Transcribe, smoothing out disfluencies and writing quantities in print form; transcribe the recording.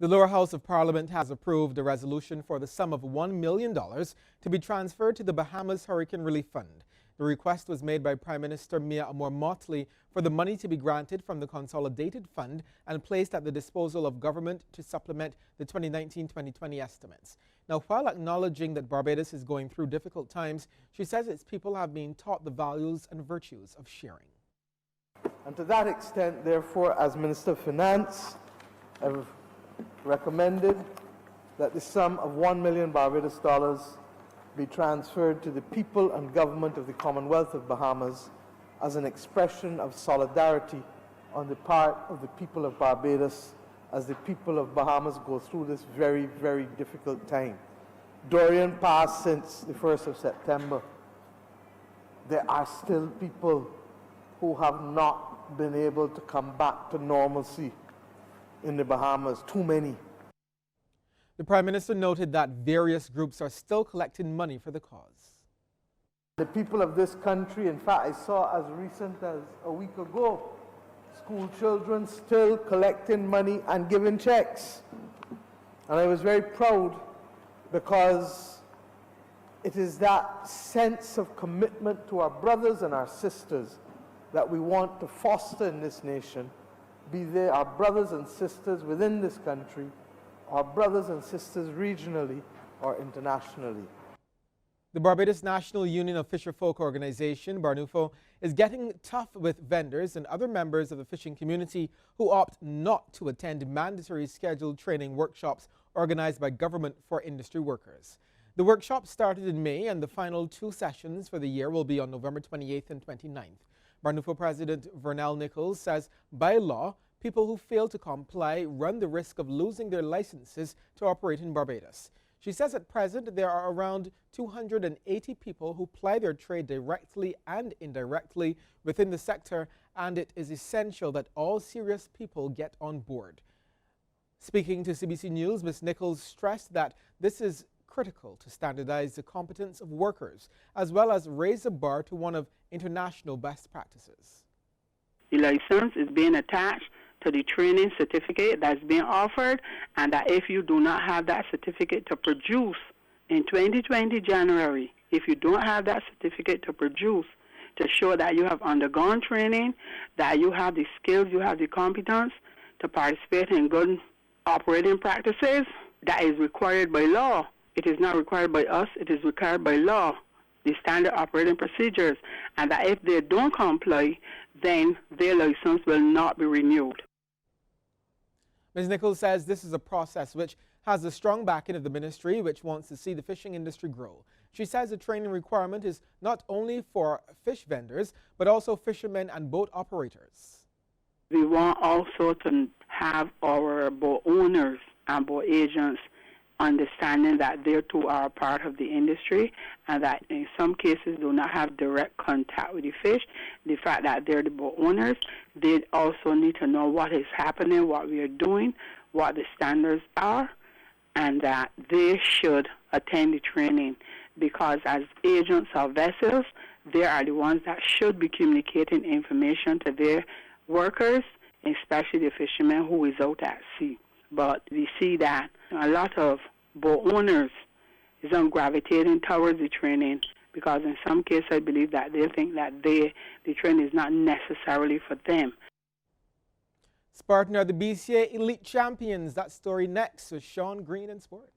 The lower house of Parliament has approved a resolution for the sum of $1 million to be transferred to the Bahamas Hurricane Relief Fund. The request was made by Prime Minister Mia Motley for the money to be granted from the Consolidated Fund and placed at the disposal of government to supplement the 2019-2020 estimates. Now, while acknowledging that Barbados is going through difficult times, she says its people have been taught the values and virtues of sharing. And to that extent, therefore, as Minister of Finance, I've recommended that the sum of $1 million Barbados dollars be transferred to the people and government of the Commonwealth of Bahamas as an expression of solidarity on the part of the people of Barbados as the people of Bahamas go through this very, very difficult time. Dorian passed since the 1st of September. There are still people who have not been able to come back to normalcy in the Bahamas, too many. The Prime Minister noted that various groups are still collecting money for the cause. The people of this country, in fact, I saw as recent as a week ago, school children still collecting money and giving checks. And I was very proud because it is that sense of commitment to our brothers and our sisters that we want to foster in this nation, be they our brothers and sisters within this country, our brothers and sisters regionally or internationally. The Barbados National Union of Fisherfolk Organization, Barnufo, is getting tough with vendors and other members of the fishing community who opt not to attend mandatory scheduled training workshops organized by government for industry workers. The workshop started in May and the final 2 sessions for the year will be on November 28th and 29th. Barnufo President Vernell Nichols says by law, people who fail to comply run the risk of losing their licenses to operate in Barbados. She says at present there are around 280 people who ply their trade directly and indirectly within the sector, and it is essential that all serious people get on board. Speaking to CBC News, Ms. Nichols stressed that this is critical to standardize the competence of workers as well as raise the bar to one of international best practices. The license is being attached to the training certificate that's being offered, and that if you do not have that certificate to produce in 2020 January, if you don't have that certificate to produce to show that you have undergone training, that you have the skills, you have the competence to participate in good operating practices, that is required by law. It is not required by us, it is required by law, the standard operating procedures, and that if they don't comply, then their license will not be renewed. Ms. Nichols says this is a process which has the strong backing of the ministry, which wants to see the fishing industry grow. She says the training requirement is not only for fish vendors, but also fishermen and boat operators. We want also to have our boat owners and boat agents understanding that they too are a part of the industry and that in some cases do not have direct contact with the fish. The fact that they're the boat owners, they also need to know what is happening, what we are doing, what the standards are, and that they should attend the training because as agents of vessels, they are the ones that should be communicating information to their workers, especially the fishermen who is out at sea. But we see that a lot of boat owners is gravitating towards the training because in some cases I believe that they think that the training is not necessarily for them. Spartan are the BCA Elite Champions. That story next with Sean Green in Sport.